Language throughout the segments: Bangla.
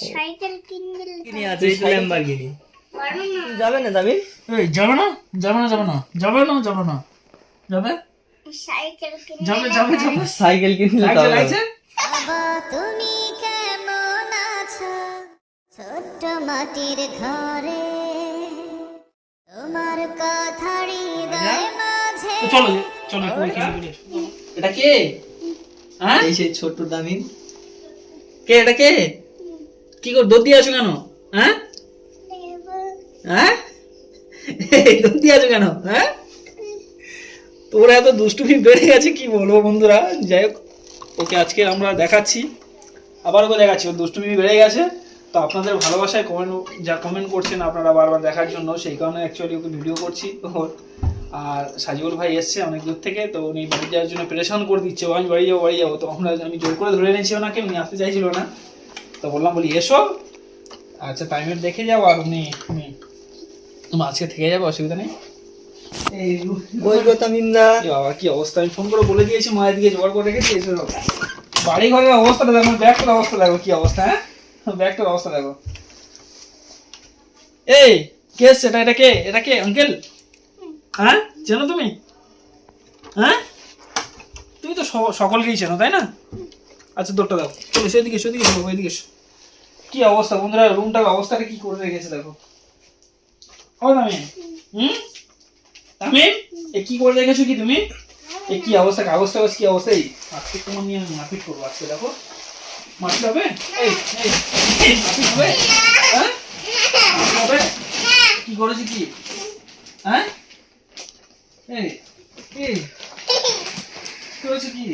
সাইকেল কিনে আছে এই ল্যাম্বরগিনি যাবে না জামিল এই যাবে না যাবে না যাবে না যাবে না যাবে না যাবে সাইকেল কিনে যাবে যাবে যাবে সাইকেল কিনলে লাগছে লাগছে বাবা তুমি কেমন আছো ছোট্ট মাটির ঘরে তোমার কথা হৃদয় মাঝে তো চলো চলো কই কিনে বলি এটা কে হ্যাঁ এই সেই ছোট্ট দামিন কে এটা কে কি করে দৌড় দিয়ে আছো কেন হ্যাঁ হ্যাঁ দৌড় দিয়ে আছো কেন হ্যাঁ তোর এত দুষ্টুমি বেড়ে গেছে কি বলবো বন্ধুরা যাই হোক ওকে আজকে আমরা দেখাচ্ছি আবার ওকে দেখাচ্ছি ওর দুষ্টুমি বেড়ে গেছে তো আপনাদের ভালোবাসায় কমেন্ট করছেন আপনারা বারবার দেখার জন্য সেই কারণে অ্যাকচুয়ালি ওকে ভিডিও করছি ওর আর সাজিবুল ভাই এসছে অনেক দূর থেকে তো উনি বাড়ি যাওয়ার জন্য প্রেশান করে দিচ্ছে ও আমি বাড়ি যাবো তো আমি জোর করে ধরে এনেছি ওনাকে উনি আসতে চাইছিল না তো বললাম বলি এসো আচ্ছা টাইমের দেখে যাও আর উনি আজকে থেকে যাবে অসুবিধা নেই এই ওই গো তামিমদা বাবা কি অবস্থা আমি ফোন করে বলে দিয়েছি মায়ের দিকে জোগাড় করে রেখেছি এসে বাড়ি ঘরের অবস্থাটা দেখো ব্যাগটার অবস্থা দেখো কি অবস্থা হ্যাঁ ব্যাগটার অবস্থা দেখো এই কে এসছে এটা কে আঙ্কেল হ্যাঁ চেনো তুমি হ্যাঁ তুমি তো সকলকেই চেনো তাই না আচ্ছা দৌড়টা দাও চলো সেদিকে ওইদিকে কি অবস্থা বন্ধুরা রুমটার অবস্থাটা কি করে রেখেছে দেখো ও তামিম তামিম এ কি করে রেখেছো কি তুমি এ কি অবস্থা কাগজ টাগজ কি অবস্থা এই আজকে তোমার নিয়ে আমি মারপিট করবো আজকে দেখো মারপিট হবে এই মারপিট হবে হ্যাঁ মারপিট হবে কি করেছি কি হ্যাঁ এই এই করেছি কি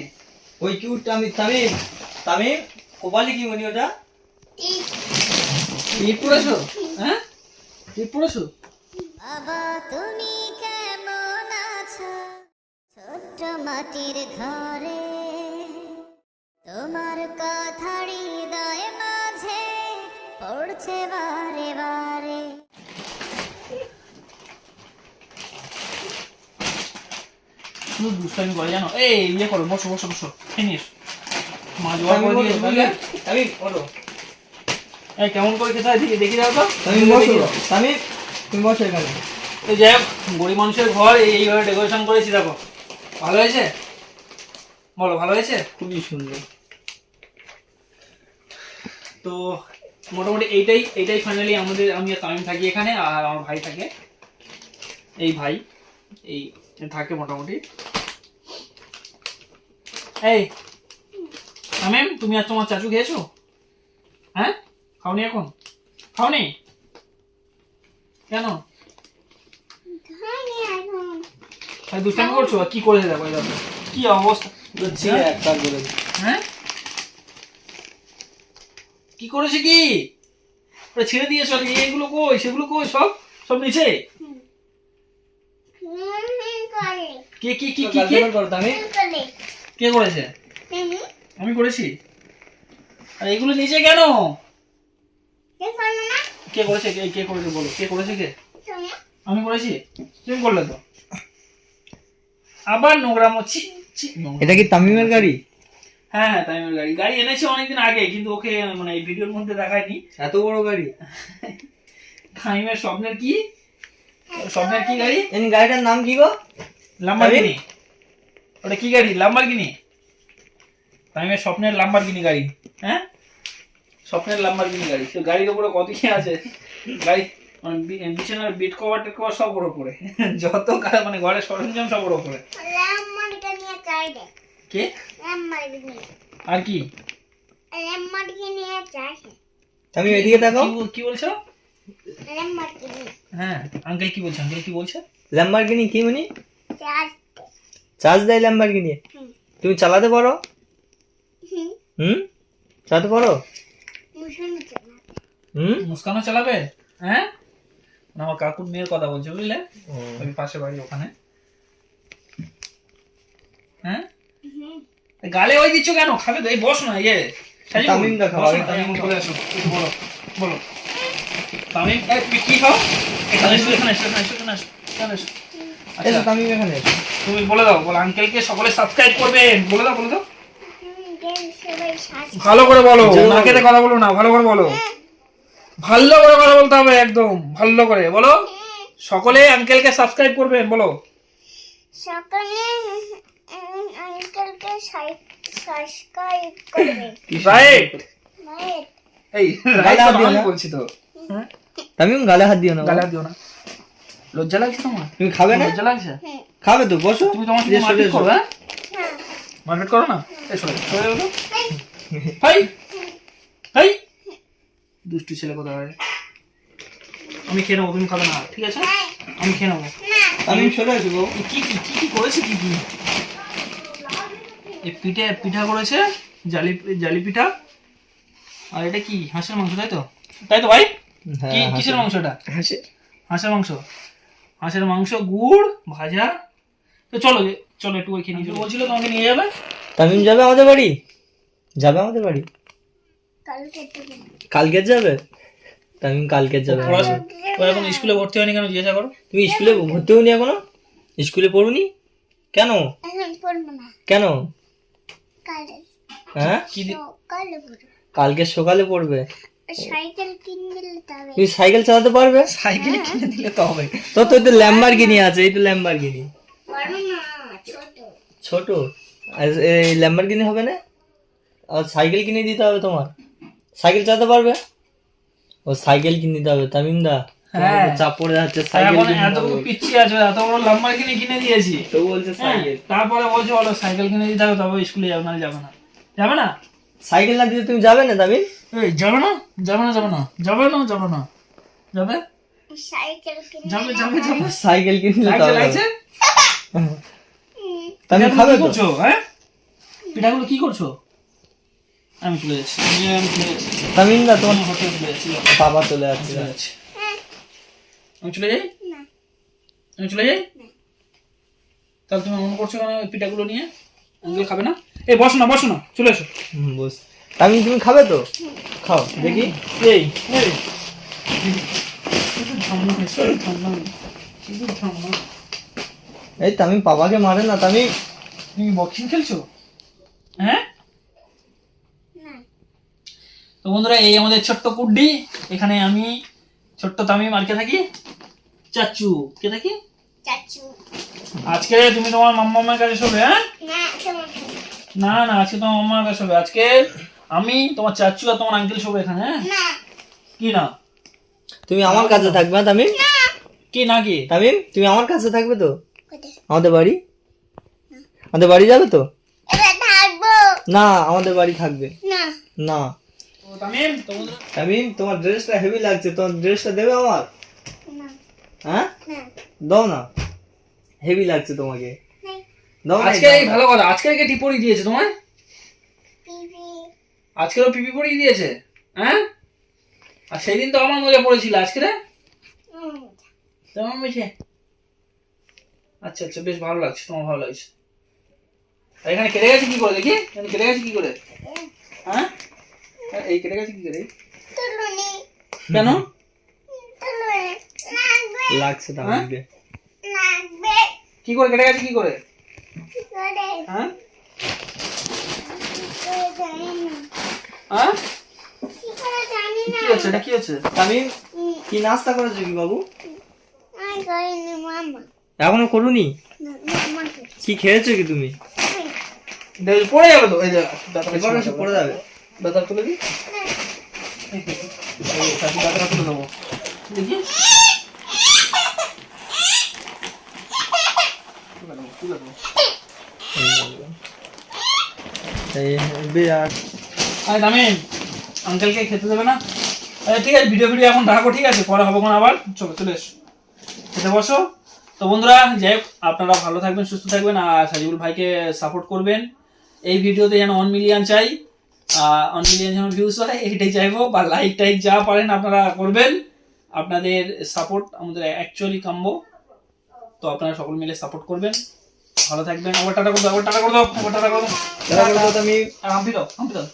ওই কিউট তামিম কোপালি কি মনি ওটা টিপ পড়েছো হ্যাঁ টিপ পড়েছো বাবা তুমি কেমন আছো ছোট্ট মাটির ঘরে তোমার কথা হৃদয় মাঝে পড়ছে বারে বারে শুধু দুষ্টামি করে জানো এই ইয়ে করো বসো খেয়ে নিস মা জোয়ার করে দিয়েছে বুঝলে তামিম ওঠো এই কেমন করে খেতে হয় দেখি দাও তো তামিম বসো তামিম তুমি বসো এখানে এই যাই হোক গরিব মানুষের ঘর এইভাবে ডেকোরেশন করেছি দেখো ভালো হয়েছে বলো ভালো হয়েছে খুবই সুন্দর তো মোটামুটি এইটাই ফাইনালি আমি আর তামিম থাকি এখানে আর আমার ভাই থাকে এই ভাই এই থাকে মোটামুটি এই তামিম তুমি আর তোমার চাচু খেয়েছো হ্যাঁ খাওনি এখন খাওনি কেন তাই দুষ্টামি করছো আর কি করেছে দেখো এই দেখো কি অবস্থা একটা করে হ্যাঁ কি করেছে কি ওটা ছেড়ে দিয়েছো এইগুলো কই সেগুলো কই সব নিচে কে কি কি কি কি করো তামিম কে করেছে আমি করেছি আর এগুলো নিচে কেন কে করেছে কে করেছে বলো কে করেছে কে আমি করেছি তুমি করলে তো আবার নোংরা মচ্ছি এটা কি তামিমের গাড়ি হ্যাঁ তামিমের গাড়ি এনেছে অনেকদিন আগে কিন্তু ওকে মানে এই ভিডিওর মধ্যে দেখায়নি এত বড় গাড়ি তামিমের স্বপ্নের কি গাড়ি এই গাড়িটার নাম কি গো লাম্বরগিনি ওটা কি গাড়ি লাম্বরগিনি তামিমের স্বপ্নের লাম্বরগিনি গাড়ি হ্যাঁ স্বপ্নের লাম্বরগিনি গাড়ি তো গাড়ির উপরে কত কি আছে গাড়ি মানে বিছানার বেড কভার টেড কভার সব ওর উপরে যত মানে ঘরের সরঞ্জাম সব ওর উপরে কে আর কি তামিম এদিকে তাকাও কি বলছো হ্যাঁ আঙ্কেল কি বলছে ল্যাম্বরগিনি কি মানে চার্জ দেয় ল্যাম্বরগিনি তুমি চালাতে পারো চালাতে পারো মুস্কানও চালাবে হ্যাঁ আমার কাকুর মেয়ের কথা বলছে বুঝলে ওই পাশে বাড়ি ওখানে হ্যাঁ গালে ওই দিচ্ছ কেন খাবে তো এই বস না ইয়ে তামিম দা খাও তামিম বলে আসো বলো তামিম কি খাও এখানে এসো এসো তামিম এখানে এসো তুমি বলে দাও আঙ্কেলকে সকলে সাবস্ক্রাইব করবেন বলে দাও ভালো করে বলো, না কেটে কথা বলো না, ভালো করে বলো, ভালো করে কথা বলতে হবে, একদম ভালো করে বলো। সকলে আঙ্কেলকে সাবস্ক্রাইব করবেন, বলো। সকলে আঙ্কেলকে সাবস্ক্রাইব করবে। Right, right. এই গালে হাত দিও না। বলছি তো। হ্যাঁ, তামিম গালে হাত দিও না গালা দিও না। লজ্জা লাগছে তোমার? তুমি খাবে না? লজ্জা লাগছে? খাবে তো, বসো। তুমি তোমার সাথে এসো, মারপিট এসো। করো, হ্যাঁ? না। মারপিট করো না? এই সরে যাও তো। হাই হাই, দুষ্টু ছেলে কোথায় হয়? আমি খেয়ে নেবো, তুমি খাবে না, ঠিক আছে? আমি খেয়ে নেবো। তামিম চলে আসো বাবু। কি কি কি কি করেছে, কি কি? এই পিঠা করেছে, জালি পিঠা। আর এটা কি, হাঁসের মাংস, তাই তো? তাই তো ভাই? কি কিসের মাংস এটা? হাঁসের মাংস। হাঁসের মাংস, গুড় ভাজা। তো চলো চলো একটু ওই খেয়ে নিয়ে বলছিল তোমাকে নিয়ে যাবে। তামিম যাবে আমাদের বাড়ি? যাবে আমাদের বাড়ি? কালকে দেবে। কালকে যাবে? তামিম কালকে যাবে। পড়াশোনা ও এখন স্কুলে ভর্তি হয়নি কেন, জিজ্ঞাসা করো। তুমি স্কুলে ভর্তি হওনি এখনো? স্কুলে পড়ুনি কেন? এখন পড়বো না। কেন? কালে। হ্যাঁ, কালে পড়বো। কালকে সকালে পড়বে। সাইকেল কিনবে তবে। তুমি সাইকেল চালাতে পারবে? সাইকেল কিনে দিলে তো হবে। তো তো এই তো ল্যাম্বরগিনি আছে, এই তো ল্যাম্বরগিনি। পারবো না, ছোট। ছোট? আর এই ল্যাম্বরগিনি হবে না? আর সাইকেল কিনে দিতে হবে তোমার। সাইকেল চালাতে পারবে? ও সাইকেল কিনে দিতে হবে তামিম দা। হ্যাঁ। চাপ পড়ে যাচ্ছে, সাইকেল এখন কিনে এত দিতে হবে। পিচ্ছি আছে, এত বড় লাম্বরগিনি কিনে দিয়েছি। তো বলছে হ্যাঁ, সাইকেল। তারপরে বলছে বলো সাইকেল কিনে দিতে হবে, তবে স্কুলে যাবে, না যাবে না। যাবে না? সাইকেল না দিতে তুমি যাবে না তামিম? এই যাবে না, যাবে না, যাবে না, যাবে না, যাবে না, যাবে, সাইকেল কিনবে। যাবে, যাবে, যাবে। সাইকেল কিনে দিতে লাগছে, হবে। লাগছে। তামিম পিঠাগুলো খাবে কি তো? করছো, হ্যাঁ? পিঠাগুলো কি করছো? আমি চলে যাচ্ছি, আমি চলে যাচ্ছি, তামিম দা তোমার আমি হোটেলে চলে যাচ্ছি, বাবা চলে আসছে। চলে যাচ্ছি। আমি চলে যাই, না। আমি চলে যাই। তাহলে তুমি মনে করছো কেন ওই পিঠাগুলো নিয়ে? আঙ্কেল খাবে না? এই বসো না, বসো না, চলে এসো। বস। তামিম তুমি খাবে তো? খাও দেখি। এই এই শুধু ঝামলা হয়, শুধু ঝামলা হয়, শুধু ঝামলা। এই তামিম বাবাকে মারে না তামিম। তুমি বক্সিং খেলছো, হ্যাঁ? না। তো বন্ধুরা, এই আমাদের ছোট্ট কুড্ডি। এখানে আমি ছোট্ট তামিম, আর কে থাকি? চাচু। কে থাকি? চাচু। আজকে তুমি তোমার মাম্মার কাছে শোবে, হ্যাঁ? না, তোমার না না, আজকে তোমার মাম্মার কাছে শোবে। আজকে আমি, তোমার চাচু আর তোমার আঙ্কেল শোবে এখানে, হ্যাঁ? না। কি না? তুমি আমার কাছে থাকবে না তামিম? কি না কি? তামিম তুমি আমার কাছে থাকবে তো? কোথায়? আমাদের বাড়ি? আমাদের বাড়ি যাবে তো? এবার থাকবো। না, আমাদের বাড়ি থাকবে না। না। তো তামিম, তো বন্ধুরা, তামিম তোমার ড্রেসটা হেভি লাগছে, তোমার ড্রেসটা দেবে আমার? না। হ্যাঁ, না। দাও না, হেভি লাগছে তোমাকে। নাই। দাও না, আজকে এই ভালো কথা, আজকে কে টি পরিয়ে দিয়েছে তোমায়? টিভি। আজকেও পিপি পরিয়ে দিয়েছে, হ্যাঁ? আর সেই দিন তো আমার মজা পড়েছিল, আজকে রে তোমার মেঝে। আচ্ছা আচ্ছা, বেশ ভালো লাগছে, তোমার ভালো লাগছে। আর এখানে কেটে গেছে কি করে দেখি, এখানে কেটে গেছে কি করে, হ্যাঁ? এই কেটে গেছে কি করে? তুলুনি। কেন? তুলুনি। লাগবে। লাগছে তামিমকে। লাগবে। কি করে কেটে গেছে কি করে, কি করে? হ্যাঁ? কি করে জানি না। হ্যাঁ? কি করে জানি না। কি হচ্ছে, এটা কি হচ্ছে? তামিম কি নাস্তা করেছো কি বাবু? আমি করিনি, মামা। এখনো করুনি? না, মামা করছে। কি খেয়েছো কি তুমি? দেখো পড়ে যাবে তো, এই যে দাঁতটা এবার এসে পড়ে যাবে। দাঁতটা তুলে দিই, এই দাঁতটা তুলে দেবো দেখি, তুলে দেবো, তুলে দেবো। এই বিরাট। আরে তামিম, আঙ্কেলকে খেতে দেবে না? আরে ঠিক আছে, ভিডিও এখন রাখো, ঠিক আছে, পরে হবে কোন আবার। চলো চলে এসো, খেতে বসো। তো বন্ধুরা, যাই হোক, আপনারা ভালো থাকবেন, সুস্থ থাকবেন, আর সাজিবুল ভাইকে সাপোর্ট করবেন। এই ভিডিওতে যেন 1 মিলিয়ন চাই, 1 মিলিয়ন যেন ভিউজ হয়, এটাই চাইবো। বা লাইক টাইক যা পারেন আপনারা করবেন, আপনাদের সাপোর্ট আমাদের অ্যাকচুয়ালি কাম্য। তো আপনারা সকল মিলে সাপোর্ট করবেন, ভালো থাকবেন। আবার টাটা করে দাও, আবার টাটা করে দাও, আবার টাটা করে দাও, তারা বলতো তামিম। আর হাম্পি দাও, হাম্পি দাও।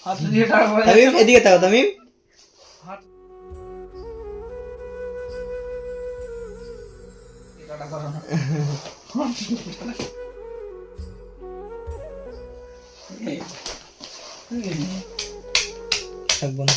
হাত দিয়ে টাকা পয়সা তামিম এদিকে তাও তামিম। টাকা করো না। থাকবো না।